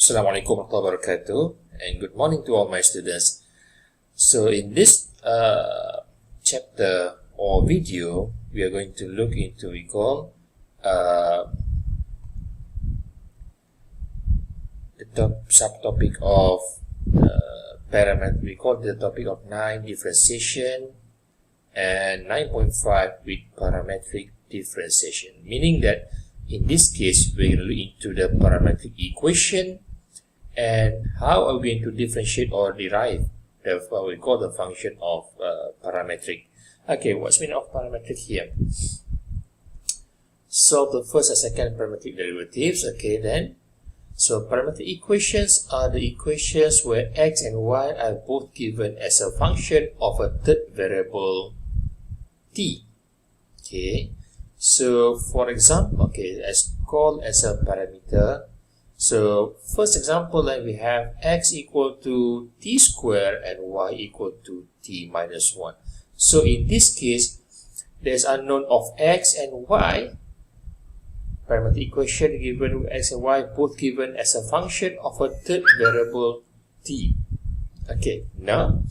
Assalamualaikum warahmatullahi wabarakatuh, and good morning to all my students. So in this chapter or video, we are going to look into the subtopic of parameter. We call the topic of 9 differentiation and 9.5 with parametric differentiation, meaning that in this case we're going to look into the parametric equation and how are we going to differentiate or derive what we call the function of parametric. Okay, what's the meaning of parametric here? Solve the first and second parametric derivatives. Okay, then. So parametric equations are the equations where x and y are both given as a function of a third variable t. Okay. So for example, okay, as called as a parameter. So first example, then we have x equal to t squared and y equal to t minus 1. So in this case, there's unknown of x and y. Parametric equation given with x and y both given as a function of a third variable t. Okay, now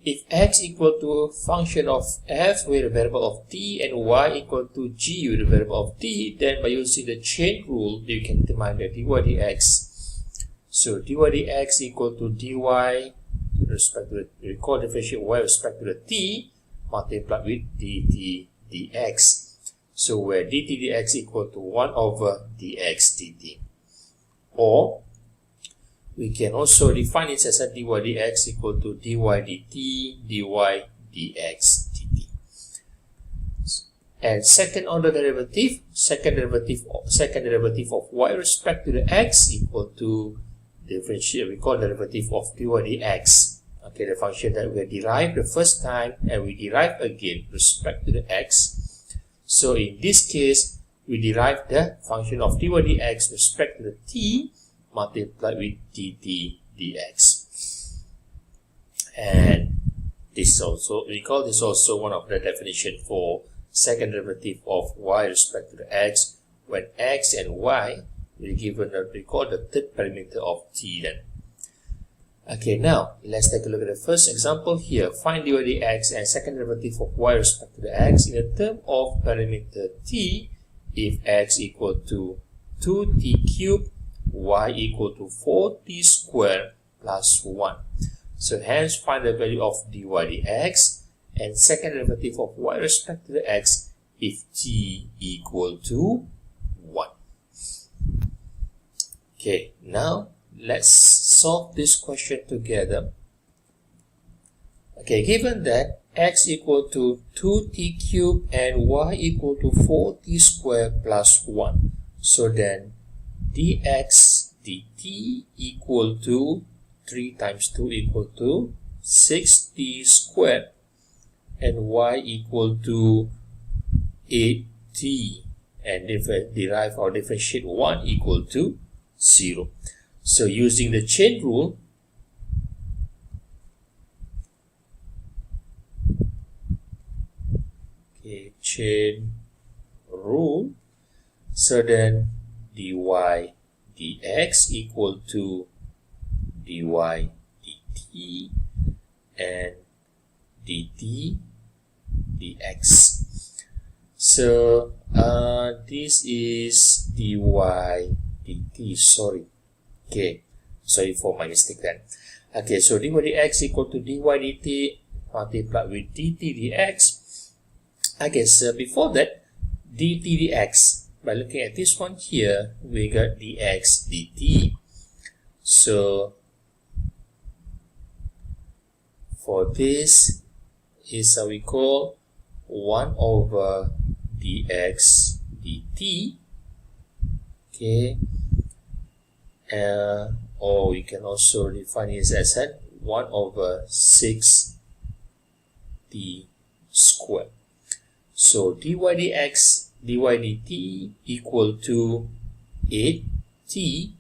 if x equal to function of f with a variable of t and y equal to g with a variable of t, then by using the chain rule, you can determine the dy dx. So dy dx equal to dy with respect to the, we call differentiate y with respect to the t multiplied with dt dx. So where dt dx equal to 1 over dx dt. Or we can also define it as a dy dx equal to dy dt dy dx dt. And second order derivative, second derivative of y with respect to the x equal to differentiate, we call derivative of dy dx. Okay, the function that we derived the first time and we derive again with respect to the x. So in this case, we derive the function of dy dx with respect to the t multiplied with dt dx. And this also, we call this also one of the definition for second derivative of y with respect to the x when x and y will be given a, we call the third parameter of t then. Okay, now let's take a look at the first example here. Find dy dx and second derivative of y with respect to the x in a term of parameter t if x equal to 2t cubed, y equal to 4t squared plus 1. So hence find the value of dy dx and second derivative of y with respect to the x if t equal to 1. Okay, now let's solve this question together. Okay, given that x equal to 2t cubed and y equal to 4t squared plus 1. So then dx dt equal to 3 times 2 equal to 6t squared and y equal to 8t and derive or differentiate 1 equal to 0. So using the chain rule, okay, chain rule, so then dy dx equal to dy dt and dt dx. So this is dy dt, sorry. Okay, sorry for my mistake then. Okay, so dy dx equal to dy dt multiplied with dt dx. Okay, so before that, dt dx. By looking at this one here, we got dx dt. So for this is we call 1 over dx dt. Okay. Or we can also define it as 1 over 6t squared. So dy dx dy dt equal to 8t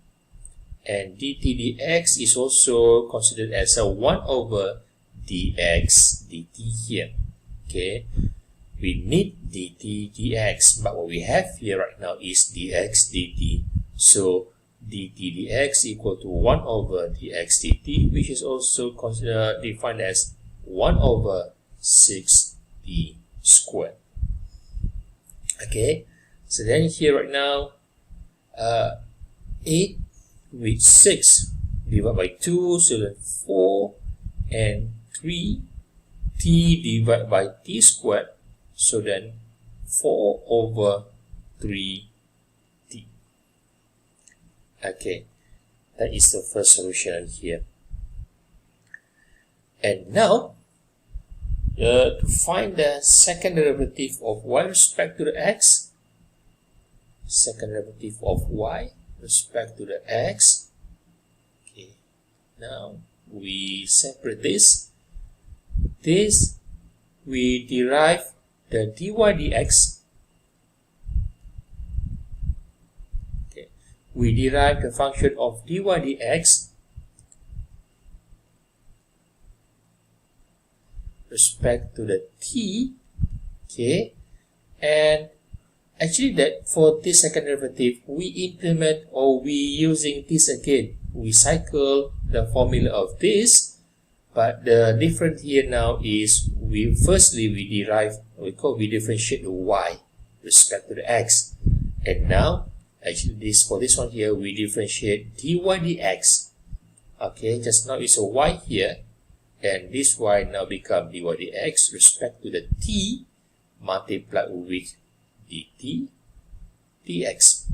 and dt dx is also considered as a 1 over dx dt here. Okay, we need dt dx, but what we have here right now is dx dt. So dt dx equal to 1 over dx dt, which is also defined as 1 over 6d squared. Okay, so then here right now, 8 with 6 divided by 2, so then 4 and 3, t divided by t squared, so then 4 over 3t. Okay, that is the first solution here. And now, to find the second derivative of y with respect to the x, second derivative of y with respect to the x. Okay, now we separate this. This we derive the dy dx. Okay, we derive the function of dy dx respect to the t. Okay, and actually that for this second derivative we implement, or we using this again, we cycle the formula of this, but the difference here now is we derive, we differentiate the y respect to the x, and now actually for this one here we differentiate dy dx. Okay, just now it's a y here, and this y now become dy dx respect to the t multiplied with dt dx.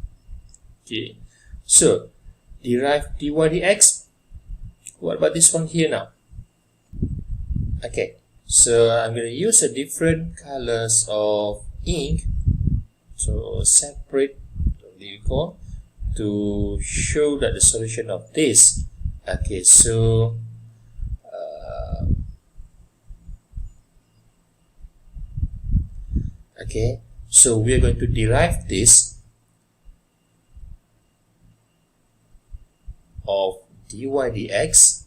Okay, so derive dy dx. What about this one here now? Okay, so I'm going to use a different colors of ink, so separate to show that the solution of this. Okay, so okay, so we are going to derive this of dy dx,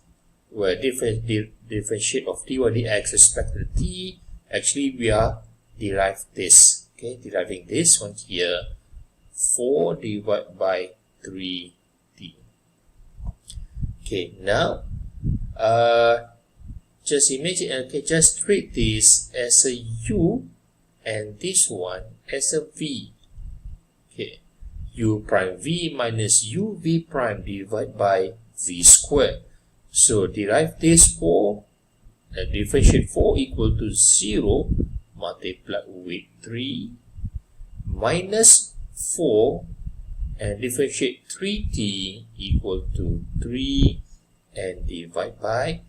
where differentiate of dy dx respect to the t. Actually, we are derive this. Okay, deriving this one here, 4 divided by 3t. Okay, now just imagine. Okay, just treat this as a u and this one as a v. Okay, u prime v minus u v prime divided by v squared. So derive this 4 and differentiate 4 equal to 0 multiplied with 3 minus 4 and differentiate 3t equal to 3 and divide by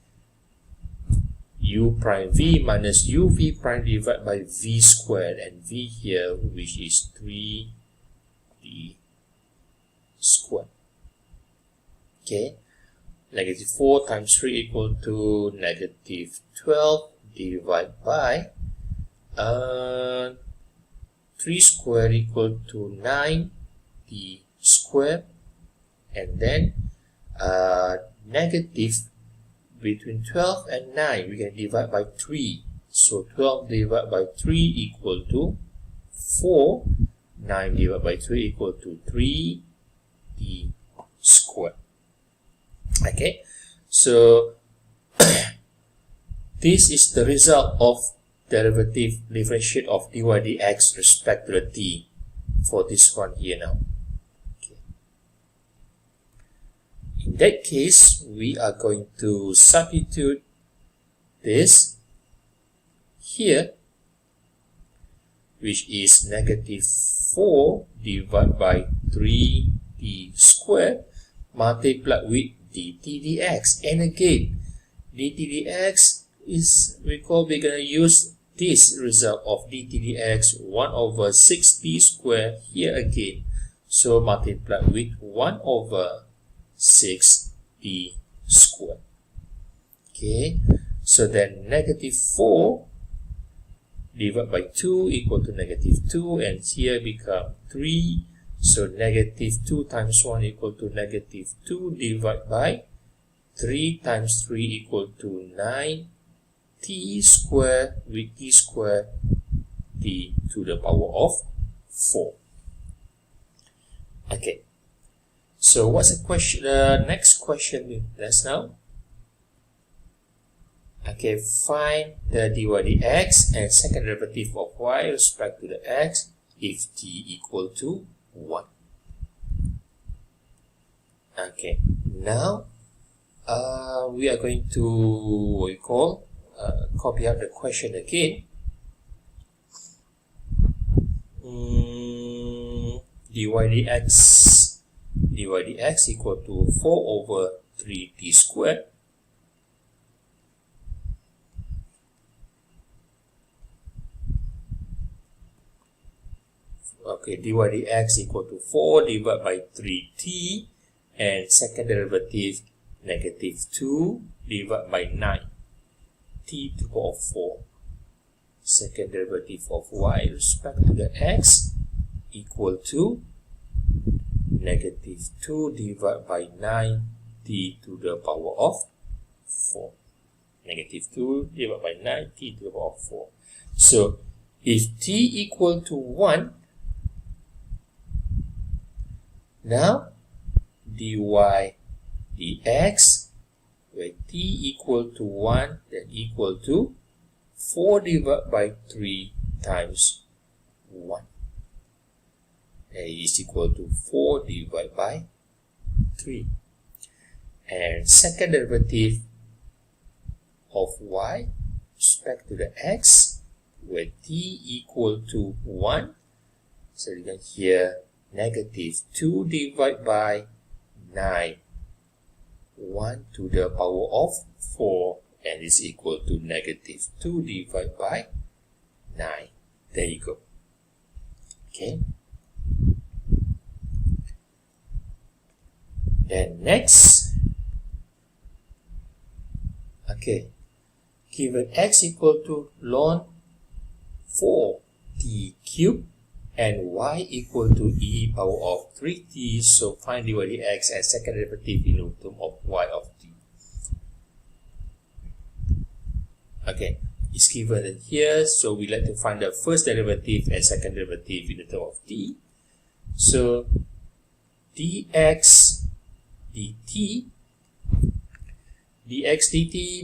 u prime v minus u v prime divided by v squared, and v here which is 3d squared. Okay, negative 4 times 3 equal to negative 12 divided by 3 squared equal to 9d squared, and then negative between 12 and 9 we can divide by 3, so 12 divided by 3 equal to 4, 9 divided by 3 equal to 3d squared. Okay, so this is the result of derivative differentiate of dy dx respect to the t for this one here now. Okay. In that case, we are going to substitute this here, which is negative 4 divided by 3d squared multiplied with dt dx. And again, dt dx is, we're going to use this result of dt dx 1 over 6d squared here again. So multiply with 1 over 6d squared. Okay, so then negative 4 divided by 2 equal to negative 2, and here become 3. So negative 2 times 1 equal to negative 2 divided by 3 times 3 equal to 9 t squared with t squared t to the power of 4. Okay. So what's the question? Next question is now. Okay, find the dy dx and second derivative of y respect to the x if t equal to 1. Okay, now we are going to copy out the question again. Dy dx equal to 4 over 3t squared. Okay, dy dx equal to 4 divided by 3t, and second derivative negative 2 divided by 9 t to the power of 4. Second derivative of y respect to the x equal to negative 2 divided by 9 t to the power of 4. Negative 2 divided by 9 t to the power of 4. So if t equal to 1, now dy dx, where t equal to 1, then equal to 4 divided by 3 times 1. And it is equal to 4 divided by 3. And second derivative of y respect to the x, where t equal to 1. So you can hear negative 2 divided by 9, 1 to the power of 4, and is equal to negative 2 divided by 9. There you go. Okay. Then next, okay, given x equal to ln 4t cubed and y equal to e power of 3t, so find dy dx and second derivative in terms of y of t. Okay, it's given here, so we like to find the first derivative and second derivative in the term of t. So dx dt,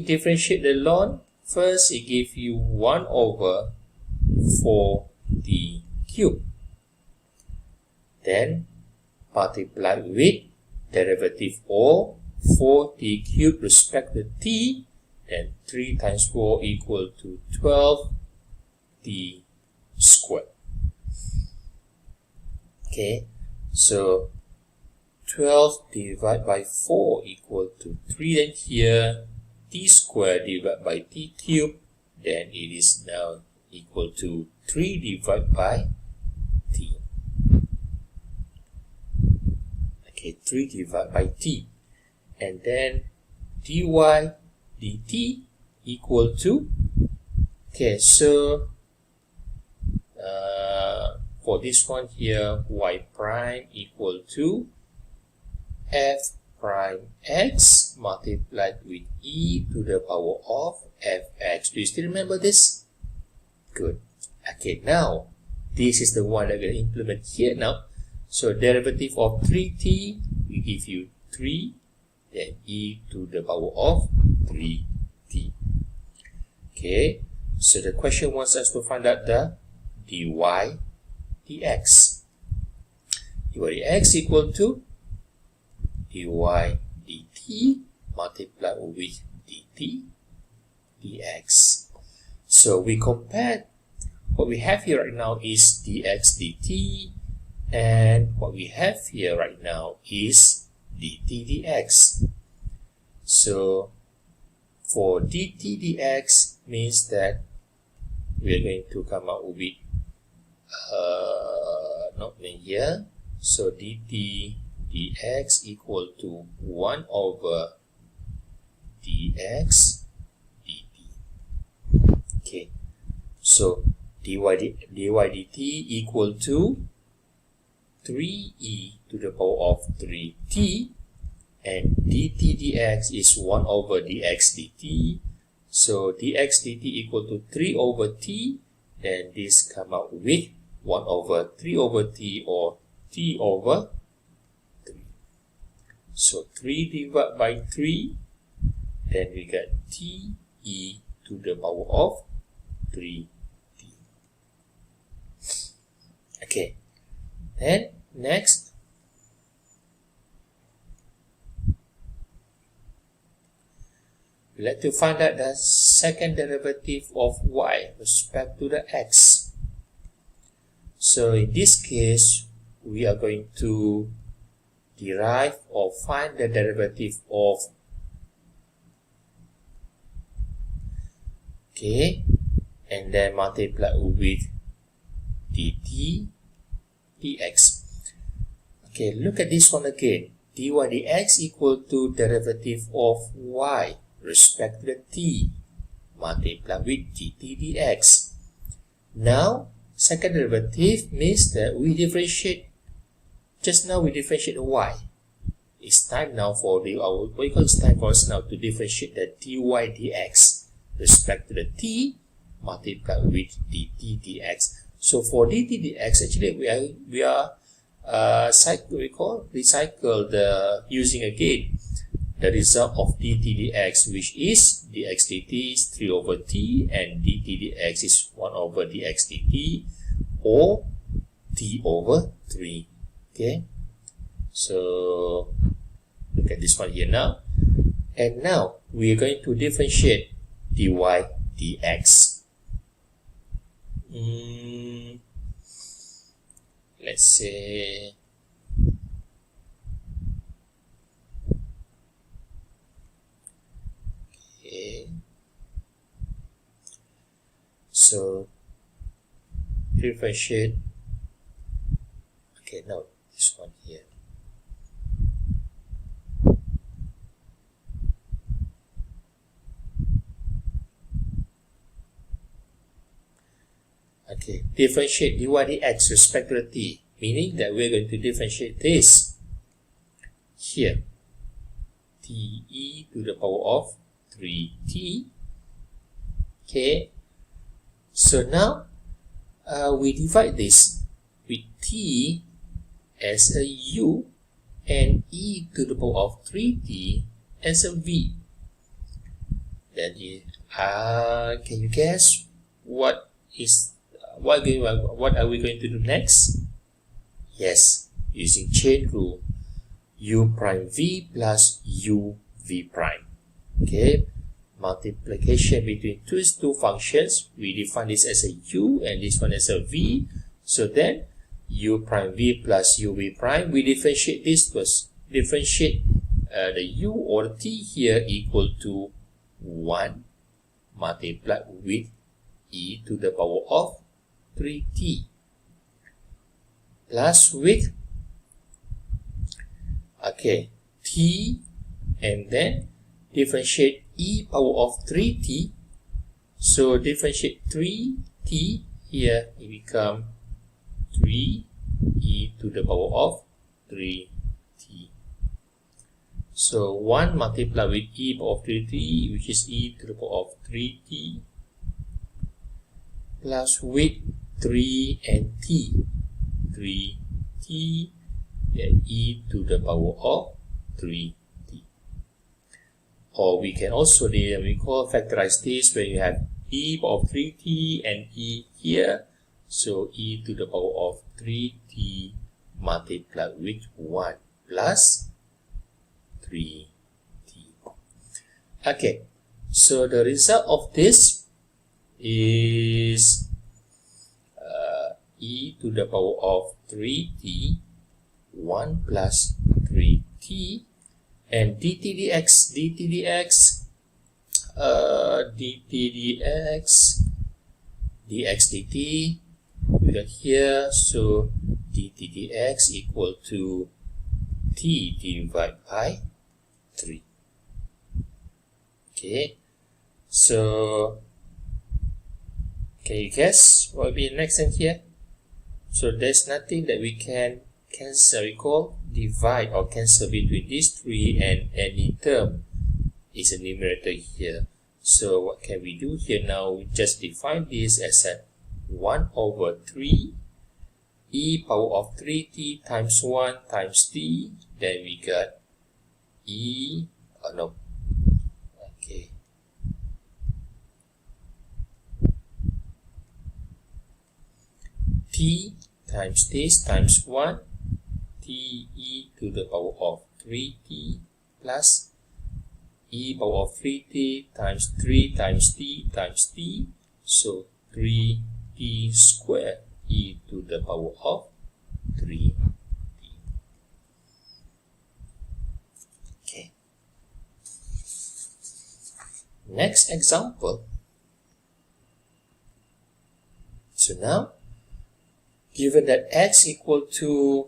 differentiate the ln. First, it gives you 1 over 4t cubed. Then multiply with derivative of 4t cubed respect to t, then 3 times 4 equal to 12t squared. Okay, so 12 divided by 4 equal to 3, then here t squared divided by t cubed, then it is now equal to 3 divided by t. Okay, 3 divided by t. And then dy dt equal to, okay, so for this one here, y prime equal to f prime x multiplied with e to the power of fx. Do you still remember this? Good. Okay, now this is the one that we're going to implement here now. So derivative of 3t will give you 3, then e to the power of 3t. Okay, so the question wants us to find out the dy dx. Dy dx equal to dy dt multiplied with dt dx. So we compare what we have here right now is dx dt, and what we have here right now is dt dx. So for dt dx means that we are going to come out with not in here. So dt dx equal to 1 over dx dt. Okay, so dy dt equal to 3e to the power of 3t, and dt dx is 1 over dx dt. So dx dt equal to 3 over t, then this come out with 1 over 3 over t, or t over 3. So 3 divided by 3, then we get t e to the power of 3t. Okay, then next, we like to find out the second derivative of y with respect to the x. So in this case, we are going to derive or find the derivative of, okay, and then multiply with dt dx. Okay, look at this one again. dy dx equal to derivative of y respect to the t multiply with dt dx. Now, second derivative means that we differentiate. Just now we differentiate y. It's time now for it's time for us now to differentiate the dy dx respect to the t multiply with dt dx. So for dt dx, actually we are recycle the using again the result of dt dx, which is dx dt is 3 over t and dt dx is 1 over dx dt, or t over 3. Okay, so look at this one here now, and now we are going to differentiate dy dx. Let's say okay, so differentiate, okay, no, this one here. Okay, differentiate dy dx respect to the t, meaning that we're going to differentiate this here, t e to the power of 3t. Okay, so now we divide this with t as a u and e to the power of 3t as a v. Then can you guess what are we going to do next? Yes, using chain rule, u prime v plus u v prime. Okay, multiplication between two functions. We define this as a u and this one as a v. So then u prime v plus u v prime, we differentiate this first. Differentiate the u or t here equal to 1 multiplied with e to the power of 3t plus with, okay, t, and then differentiate e power of 3t. So differentiate 3t here, it become 3 e to the power of 3t. So 1 multiplied with e power of 3t, which is e to the power of 3t, plus with 3 and t, 3t, then e to the power of 3t. Or we can also factorize this when you have e power of 3t and e here. So e to the power of 3t multiplied with 1 plus 3t. Okay, so the result of this is e to the power of 3t, 1 plus 3t, and dt dx, dx dt, we got here, so dt dx equal to t divided by 3. Okay, so can you guess what will be the next thing here? So there's nothing that we can cancel, we call divide or cancel between these 3 and any term is a numerator here. So what can we do here now? We just define this as a 1 over 3 e power of 3t times 1 times t. Then we got t times this times 1 t e to the power of 3t plus e power of 3t times 3 times t times t. So 3t squared e to the power of 3t. Okay. Next example. So now, given that x equal to,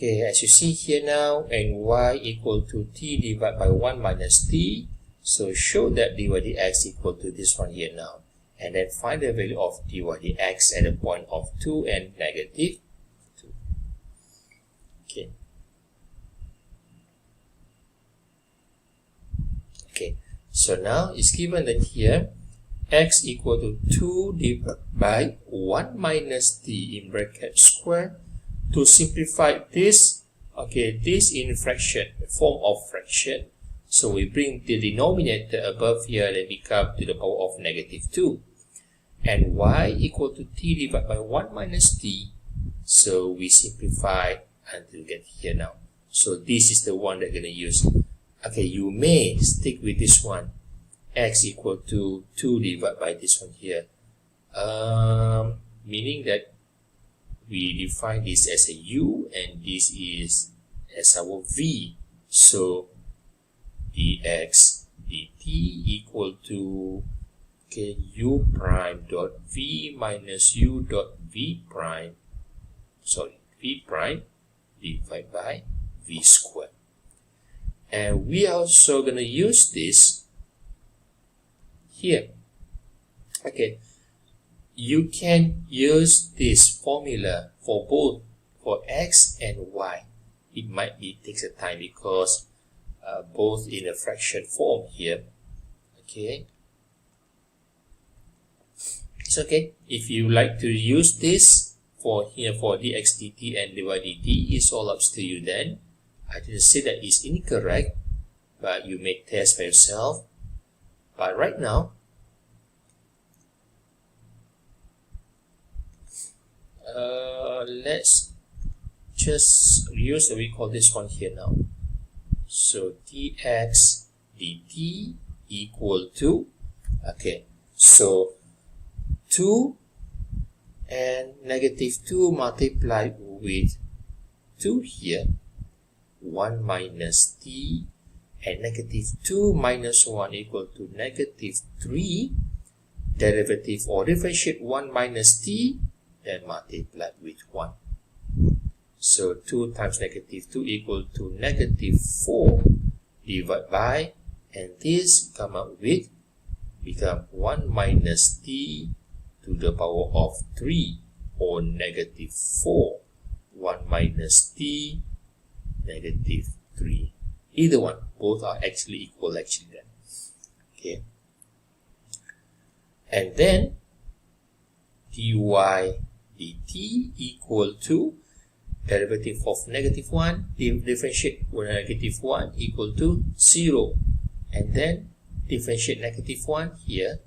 as you see here now, and y equal to t divided by 1 minus t, so show that dy dx equal to this one here now. And then find the value of dy dx at the point of 2 and negative 2. Okay. Okay, so now it's given that here x equal to 2 divided by 1 minus t in bracket square. To simplify this, this in fraction, form of fraction. So we bring the denominator above here and become to the power of negative 2. And y equal to t divided by 1 minus t. So we simplify until get here now. So this is the one that we're going to use. Okay, you may stick with this one. X equal to 2 divided by this one here. Meaning that we define this as a u and this is as our v. So dx dt equal to u prime dot v minus u dot v prime divided by v squared. And we are also going to use this here. Okay, you can use this formula for both, for x and y. It might be takes a time because both in a fraction form here. Okay, it's okay if you like to use this for here for dx dt and dy dt. It's all up to you. Then I didn't say that it's incorrect, but you may test by yourself. But right now, let's just use we call this one here now. So dx dt equal to, so 2 and negative 2 multiplied with 2 here, 1 minus t, and negative 2 minus 1 equal to negative 3. Derivative or differentiate 1 minus t, then multiply with 1. So 2 times negative 2 equal to negative 4 divided by, and this come out with, become 1 minus t to the power of 3, or negative 4. 1 minus t, negative 3. Either one, both are actually equal actually then. Okay. And then dy dt equal to derivative of negative 1, differentiate negative 1 equal to 0. And then differentiate negative 1 here,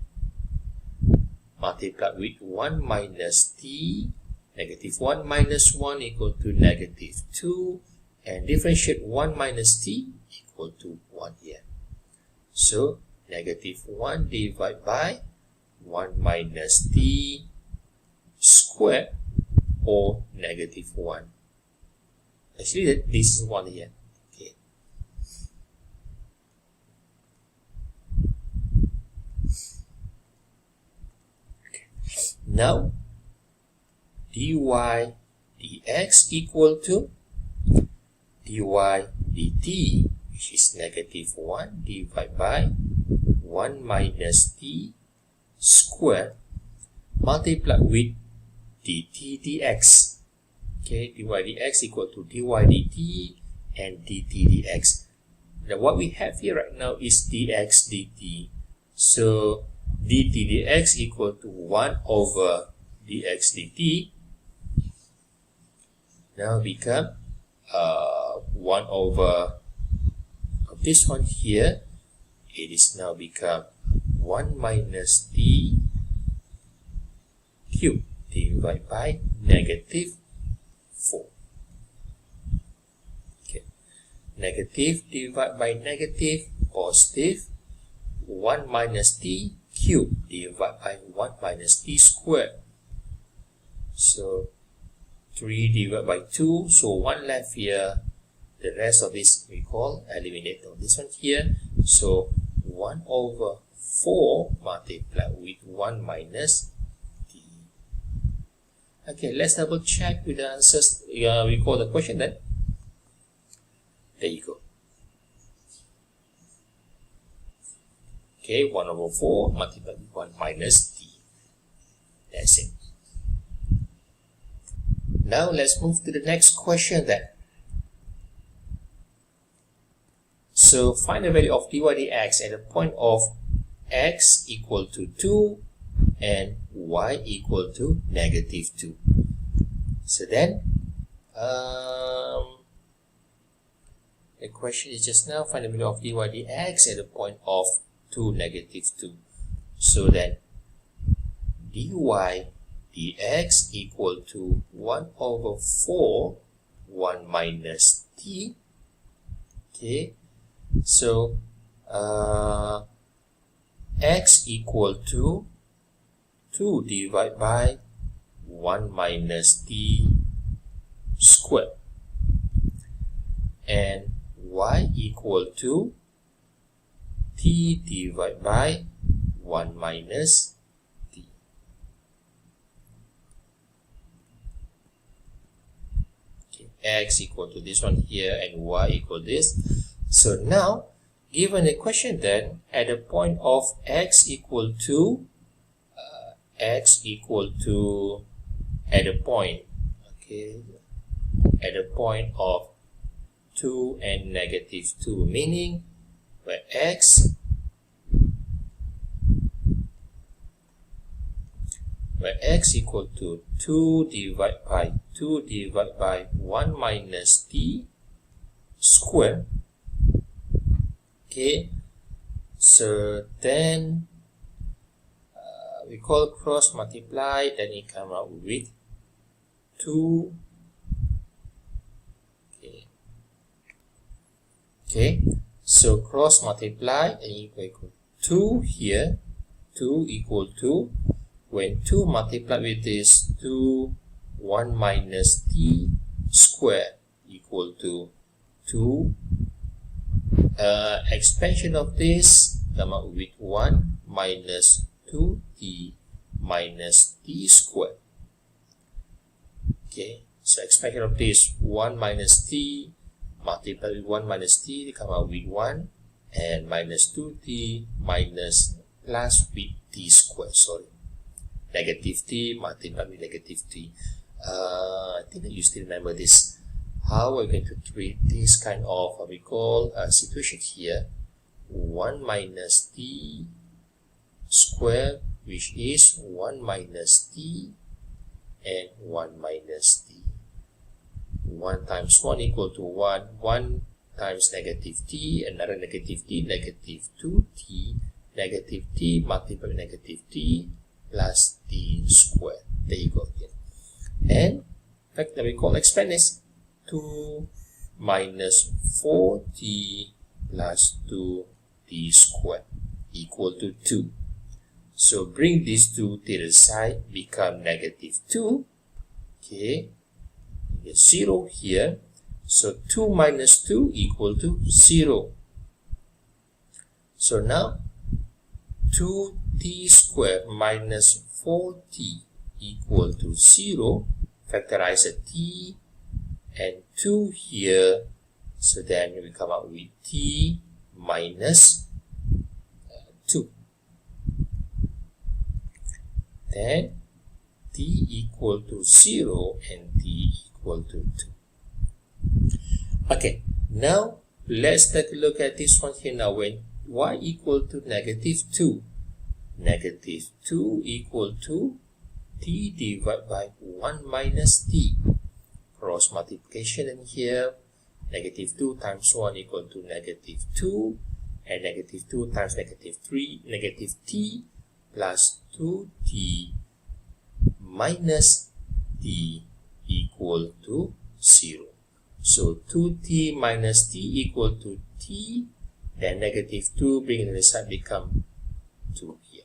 multiply with 1 minus t, negative 1 minus 1 equal to negative 2, and differentiate 1 minus t equal to 1 here. So negative 1 divided by 1 minus t squared, or negative 1. Actually, this is 1 here. Okay. Now, dy dx equal to dy dt, which is negative 1 divided by 1 minus t squared, multiplied with dt dx. Okay, dy dx equal to dy dt and dt dx. Now what we have here right now is dx dt. So dt dx equal to 1 over dx dt now become 1 over this one here. It is now become 1 minus t cube divided by negative 4. Okay, negative divided by negative, positive 1 minus t cube divided by 1 minus t squared. So 3 divided by 2, so 1 left here. The rest of this we call eliminate on this one here. So 1 over 4 multiplied with 1 minus t. Okay, let's double check with the answers. We call the question then. There you go. Okay, 1 over 4 multiplied with 1 minus t. That's it. Now let's move to the next question then. So find the value of dy dx at the point of x equal to 2 and y equal to negative 2. So then, the question is just now find the value of dy dx at the point of 2, negative 2. So then, dy dx equal to 1 over 4, 1 minus t. Okay, so x equal to 2 divided by 1 minus t squared, and y equal to t divided by 1 minus t. Okay, x equal to this one here and y equal this. So now, given the question then, at the point of x equal to at the point, okay, at the point of 2 and negative 2, meaning where x equal to 2 divided by 1 minus t squared. Okay, so then we call cross multiply, then it come out with 2. Okay, so cross multiply and equal 2 here, 2 equal to, when 2 multiplied with this 2, 1 minus t squared equal to 2. Expansion of this come out with 1 minus 2t minus t squared. Okay, so expansion of this 1 minus t multiplied with 1 minus t, come out with 1, and minus 2t minus plus with t squared, negative t multiplied with negative t. I think that you still remember this. How we're going to treat this kind of what we call a situation here. 1 minus t squared, which is 1 minus t and 1 minus t. 1 times 1 equal to 1. 1 times negative t, another negative t, negative 2t, negative t multiplied with negative t plus t squared. There you go again. And in fact, that we call expand is 2 minus 4t plus 2t squared equal to 2. So bring these two to the side, become negative 2. Okay, get 0 here. So 2 minus 2 equal to 0. So now 2t squared minus 4t equal to 0. Factorize a t and 2 here. So then we come out with t minus 2. Then t equal to 0 and t equal to 2. Okay, now let's take a look at this one here now. When y equal to negative 2, negative 2 equal to t divided by 1 minus t. Cross multiplication in here, negative 2 times 1 equal to negative 2, and negative 2 times negative 3, negative t plus 2t minus t equal to 0. So 2t minus t equal to t, then negative 2 being the result become 2 here.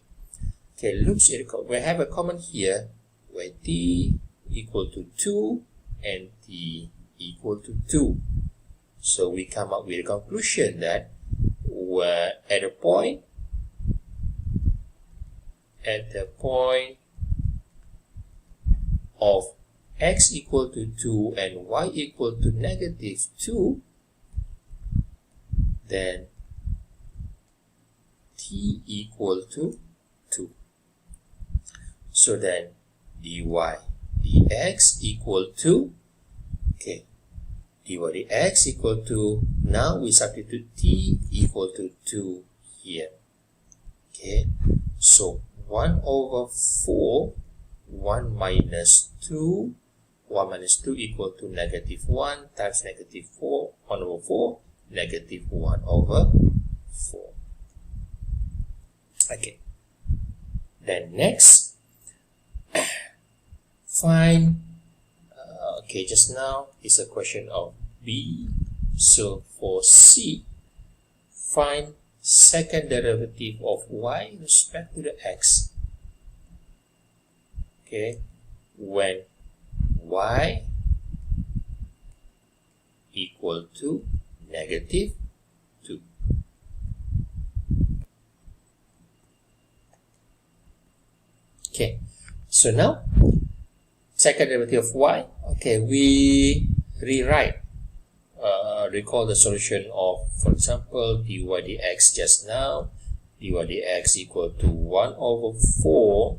Okay, looks we have a common here where t equal to 2 and t equal to 2. So we come up with a conclusion that at the point of x equal to 2 and y equal to negative 2, then t equal to 2. So then dy dx equal to, okay, dy dx equal to, now we substitute t equal to 2 here. Okay, so 1 over 4, 1 minus 2, 1 minus 2 equal to negative 1 times negative 4, 1 over 4, negative 1 over 4. Okay, then next, find, okay, just now is a question of B. So for C, find second derivative of y with respect to the x. Okay, when y equal to negative 2. Okay, so now second derivative of y. Okay, we rewrite, recall the solution of, for example, dy dx just now. Dy dx equal to 1 over 4,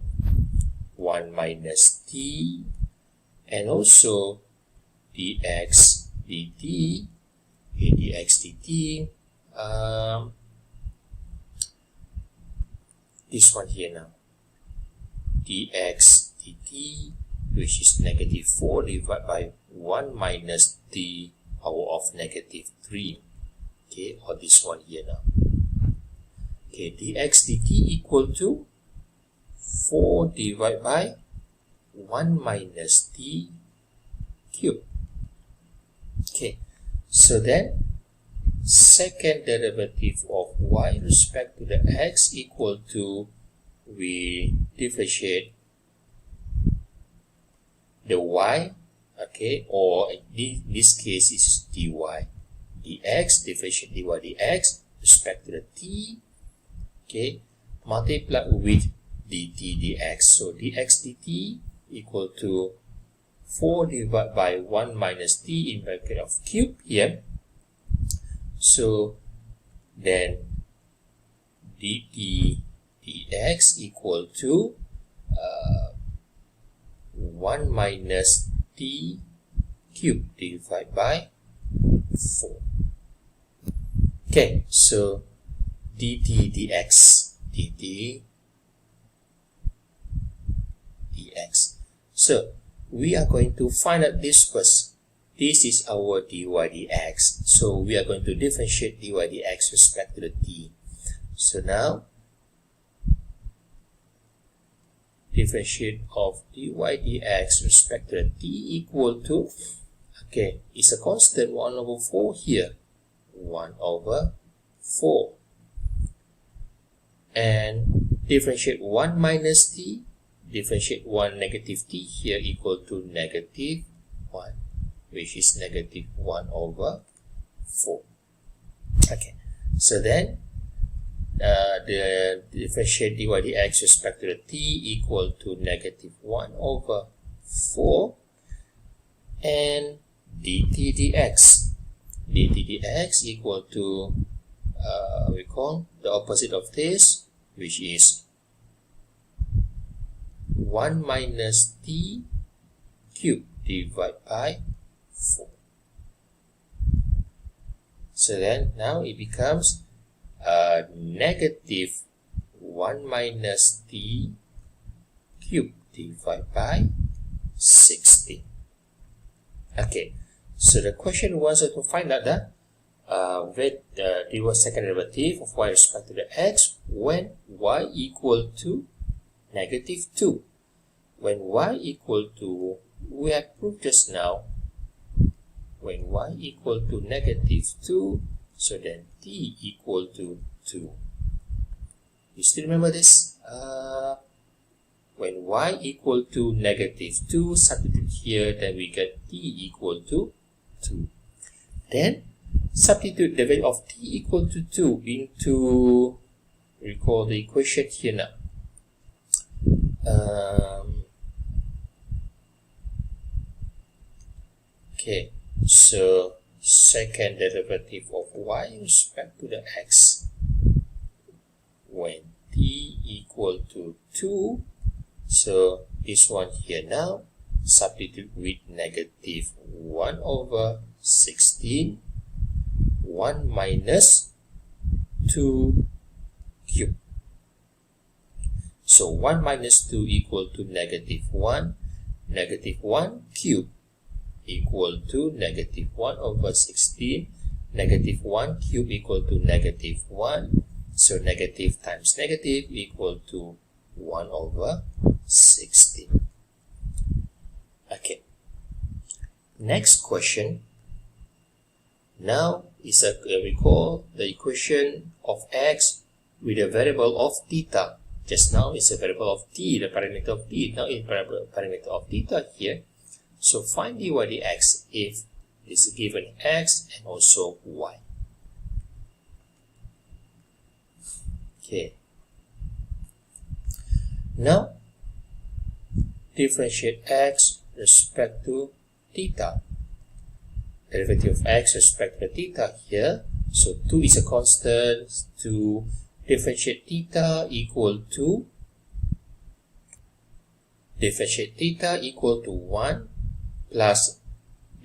1 minus t, and also dx dt, dx dt, this one here now, dx dt, which is negative 4 divided by 1 minus t power of negative 3. Okay, or this one here now. Okay, dx dt equal to 4 divided by 1 minus t cubed. Okay, so then second derivative of y with respect to the x equal to, we differentiate the y, okay, or in this case is dy dx, differentiate dy dx respect to the t, okay, multiply with dt dx. So dx dt equal to 4 divided by 1 minus t in bracket of cube here. So then dt dx equal to 1 minus t cube divided by 4. Okay, so dt dx, dt dx. So we are going to find out this first. This is our dy dx. So we are going to differentiate dy dx with respect to the t. So now differentiate of dy dx with respect to the t equal to, okay, it's a constant 1 over 4 here, 1 over 4, and differentiate 1 minus t, differentiate 1 negative t here equal to negative 1, which is negative 1 over 4. Okay, so then the differentiate dy dx with respect to the t equal to negative 1 over 4, and dt dx, dt dx equal to, we call the opposite of this, which is 1 minus t cubed divided by 4. So then now it becomes negative 1 minus t cubed divided by 16. Okay, so the question wants us to find out the second derivative of y respect to the x when y equal to negative 2. When y equal to, we have proved just now, when y equal to negative 2, so then t equal to 2. You still remember this? When y equal to negative 2, substitute here, then we get t equal to 2. Then, substitute the value of t equal to 2 into, recall the equation here now. Okay, so second derivative of y in respect to the x when t equal to 2. So this one here now, substitute with negative 1 over 16, 1 minus 2 cubed. So 1 minus 2 equal to negative 1, negative 1 cubed equal to negative 1 over 16, negative 1 cubed equal to negative 1, so negative times negative equal to 1 over 16. Okay, next question. Now is recall the equation of x with a variable of theta. Just now it's a variable of t, the parameter of t. Now it's parameter of theta here. So find dy dx if this is given x and also y. Okay. Now differentiate x respect to theta. Derivative of x respect to theta here. So 2 is a constant. To differentiate theta equal to 1 plus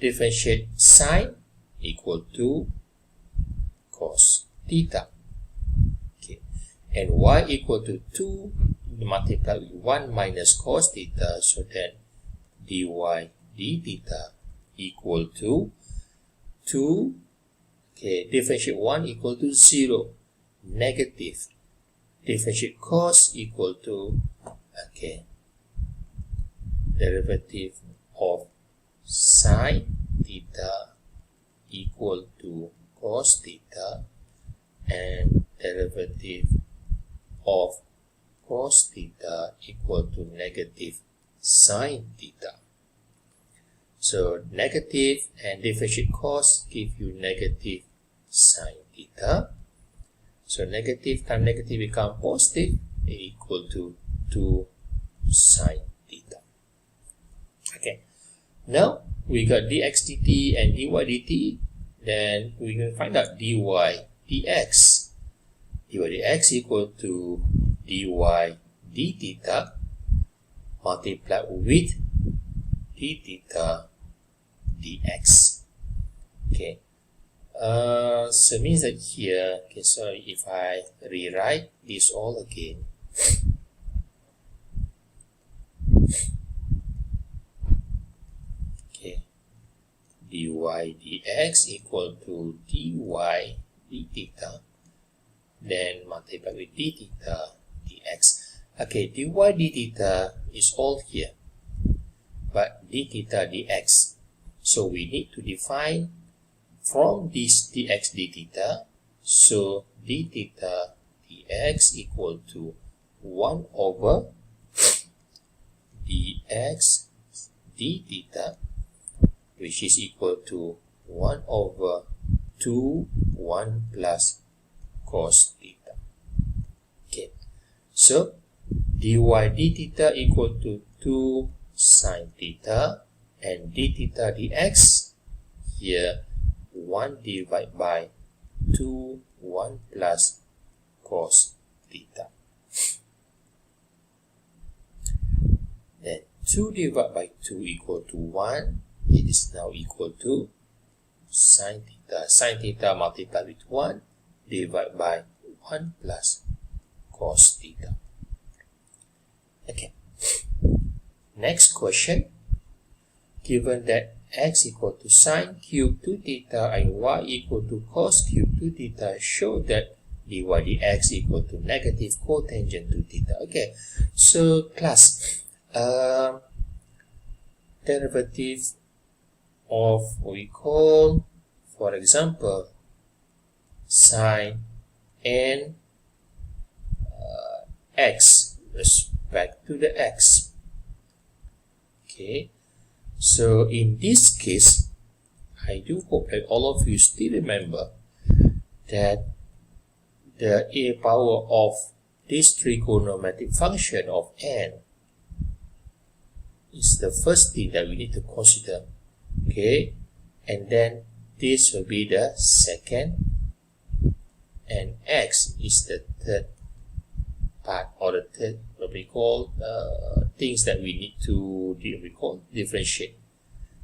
differentiate sine equal to cos theta. Okay, and y equal to 2 multiplied with 1 minus cos theta, so then dy d theta equal to 2. Okay, differentiate 1 equal to 0, negative. Differentiate cos equal to, okay, derivative of sine theta equal to cos theta, and derivative of cos theta equal to negative sine theta. So negative and differentiate cos give you negative sine theta. So negative times negative become positive, equal to 2 sine theta. Okay, now we got dx dt and dy dt. Then we can find out dy dx. Dy dx equal to dy d theta multiplied with d theta dx. Okay, so it means that here, okay, so if I rewrite this all again, okay, dy dx equal to dy d theta, then multiply with d theta dx. Okay, dy d theta is all here, but d theta dx. So we need to define from this dx d theta. So d theta dx equal to 1 over dx d theta, which is equal to 1 over 2 1 plus cos theta. Okay, so dy d theta equal to 2 sine theta, and d theta dx here 1 divided by 2 1 plus cos theta. Then 2 divided by 2 equal to 1. It is now equal to sine theta. Sine theta multiplied with 1 divided by 1 plus cos theta. Okay. Next question. Given that x equal to sine cube 2 theta and y equal to cos cube 2 theta, show that dy dx equal to negative cotangent 2 theta. Okay, so class, derivative of what we call, for example, sine n x respect to the x. Okay, so in this case, I do hope that all of you still remember that the a power of this trigonometric function of n is the first thing that we need to consider. Okay, and then this will be the second, and x is the third part, or the third, what we call things that we need to differentiate.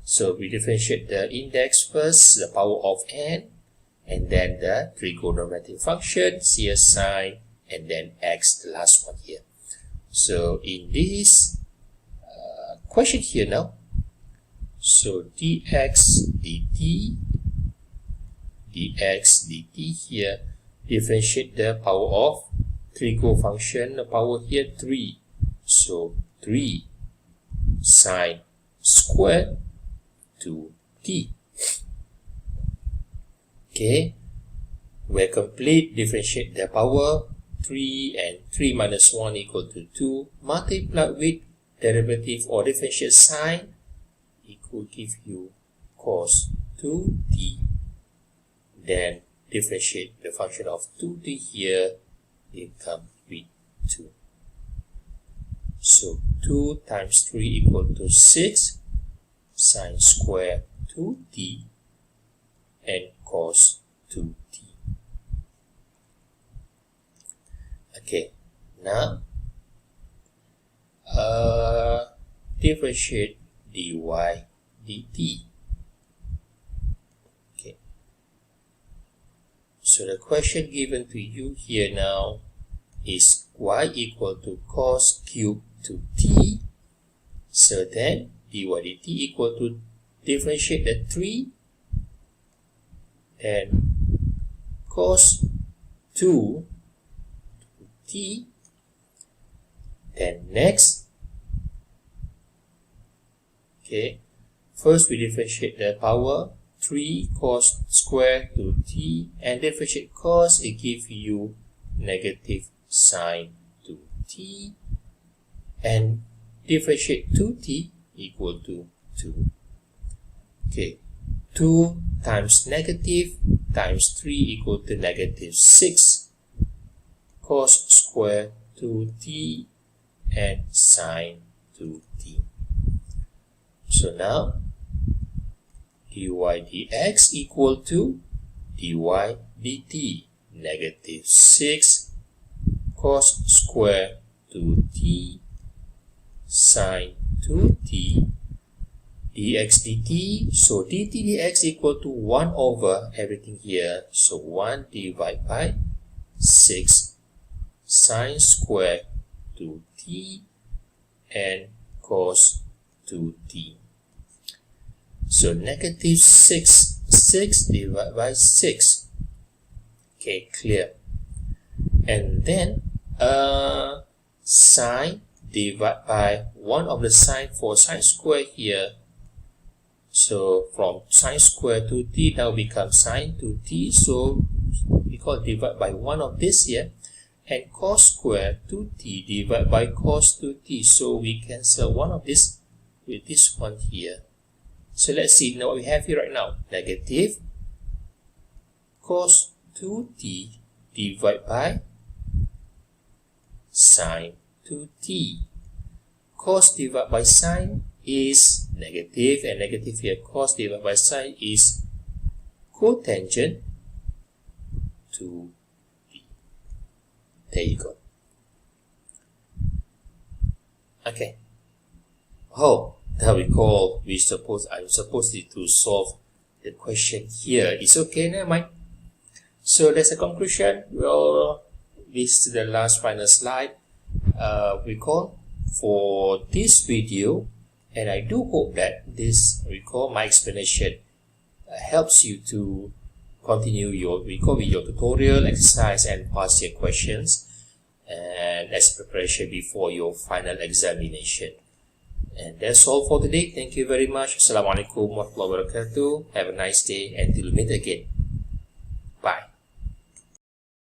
So we differentiate the index first, the power of n, and then the trigonometric function, here sine, and then x, the last one here. So in this question here now, so dx dt here, differentiate the power of trigo function, the power here 3. So 3 sine squared 2t. Okay, we're complete. Differentiate the power 3, and 3 minus 1 equal to 2. Multiply with derivative or differentiate sine, equal give you cos 2t. Then differentiate the function of 2t here, it comes with 2. So 2 times 3 equal to 6 sine square 2t and cos 2t. Okay, now differentiate dy dt. Okay, so the question given to you here now is y equal to cos cube 2t. So then dy dt equal to differentiate the 3, then cos 2 t, then next, okay, first we differentiate the power 3 cos square 2t, and differentiate cos, it gives you negative sine 2t, and differentiate 2t equal to 2. Okay, 2 times negative times 3 equal to negative 6 cos square 2t and sine 2t. So now dy dx equal to dy dt, negative 6 cos square 2t sine 2t dx dt. So dt dx equal to 1 over everything here. So 1 divided by 6 sine square 2t and cos 2t. So negative 6 divided by 6. Okay, clear. And then sine divided by 1 of the sine for sine square here. So from sine square 2t now becomes sine 2t. So we call divide by 1 of this here. And cos square 2t divided by cos 2t. So we cancel 1 of this with this one here. So let's see now what we have here right now. Negative cos 2t divided by sine 2t. Cos divided by sine is negative, and negative here. Cos divided by sine is cotangent 2t. There you go. Okay. Oh, now I'm supposed to solve the question here. It's okay, never mind. So that's a conclusion. Well, this is the last final slide. We call for this video, and I do hope that this my explanation helps you to continue your with your tutorial exercise and past year questions, and as preparation before your final examination. And that's all for today. Thank you very much. Assalamualaikum warahmatullahi wabarakatuh. Have a nice day until we meet again.